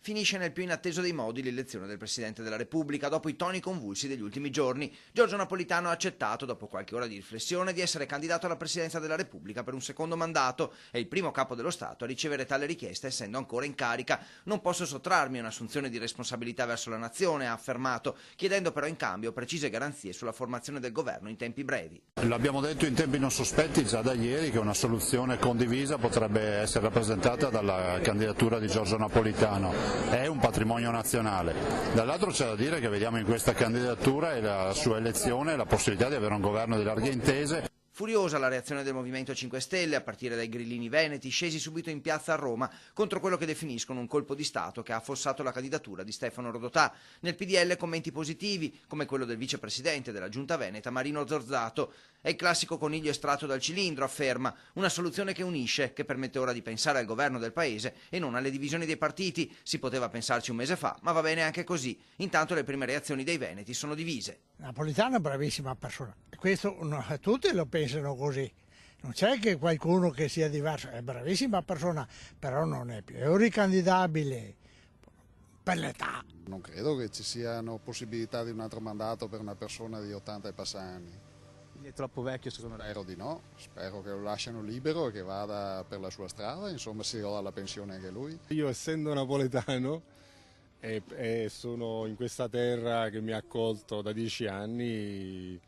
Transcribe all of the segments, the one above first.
Finisce nel più inatteso dei modi l'elezione del Presidente della Repubblica. Dopo i toni convulsi degli ultimi giorni, Giorgio Napolitano ha accettato, dopo qualche ora di riflessione, di essere candidato alla Presidenza della Repubblica per un secondo mandato. È il primo capo dello Stato a ricevere tale richiesta, essendo ancora in carica. Non posso sottrarmi a un'assunzione di responsabilità verso la nazione, ha affermato, chiedendo però in cambio precise garanzie sulla formazione del governo in tempi brevi. L'abbiamo detto in tempi non sospetti già da ieri che una soluzione condivisa potrebbe essere rappresentata dalla candidatura di Giorgio Napolitano. È un patrimonio nazionale. Dall'altro c'è da dire che vediamo in questa candidatura e la sua elezione la possibilità di avere un governo di larghe intese. Furiosa la reazione del Movimento 5 Stelle, a partire dai grillini veneti, scesi subito in piazza a Roma contro quello che definiscono un colpo di Stato che ha affossato la candidatura di Stefano Rodotà. Nel PDL commenti positivi, come quello del vicepresidente della Giunta Veneta, Marino Zorzato. È il classico coniglio estratto dal cilindro, afferma, una soluzione che unisce, che permette ora di pensare al governo del paese e non alle divisioni dei partiti. Si poteva pensarci un mese fa, ma va bene anche così. Intanto le prime reazioni dei veneti sono divise. Napolitano è una bravissima persona, questo tutti lo pensano così, non c'è che qualcuno che sia diverso, è bravissima persona, però non è più ricandidabile per l'età. Non credo che ci siano possibilità di un altro mandato per una persona di 80 e passa anni. Quindi è troppo vecchio secondo lei? Spero di no, spero che lo lasciano libero e che vada per la sua strada, insomma si rola la pensione anche lui. Io essendo napoletano e sono in questa terra che mi ha accolto da 10 anni,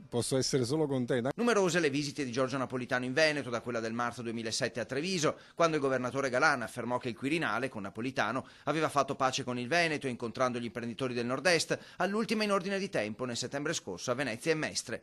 posso essere solo contento. Numerose le visite di Giorgio Napolitano in Veneto, da quella del marzo 2007 a Treviso, quando il governatore Galan affermò che il Quirinale, con Napolitano, aveva fatto pace con il Veneto, incontrando gli imprenditori del nord-est, all'ultima in ordine di tempo nel settembre scorso a Venezia e Mestre.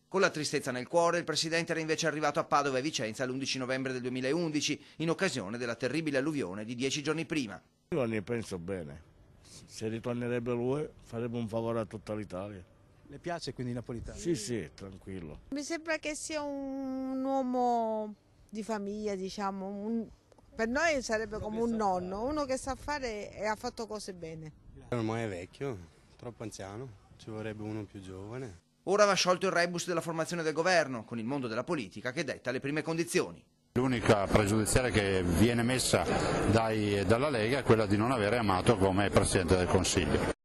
Con la tristezza nel cuore, il Presidente era invece arrivato a Padova e Vicenza l'11 novembre del 2011, in occasione della terribile alluvione di 10 giorni prima. Io ne penso bene, se ritornerebbe lui farebbe un favore a tutta l'Italia. Le piace quindi Napolitano? Sì, tranquillo. Mi sembra che sia un uomo di famiglia, diciamo, per noi sarebbe come un nonno, uno che sa fare e ha fatto cose bene. Ormai è vecchio, troppo anziano, ci vorrebbe uno più giovane. Ora va sciolto il rebus della formazione del governo, con il mondo della politica che detta le prime condizioni. L'unica pregiudiziale che viene messa dalla Lega è quella di non avere Amato come Presidente del Consiglio.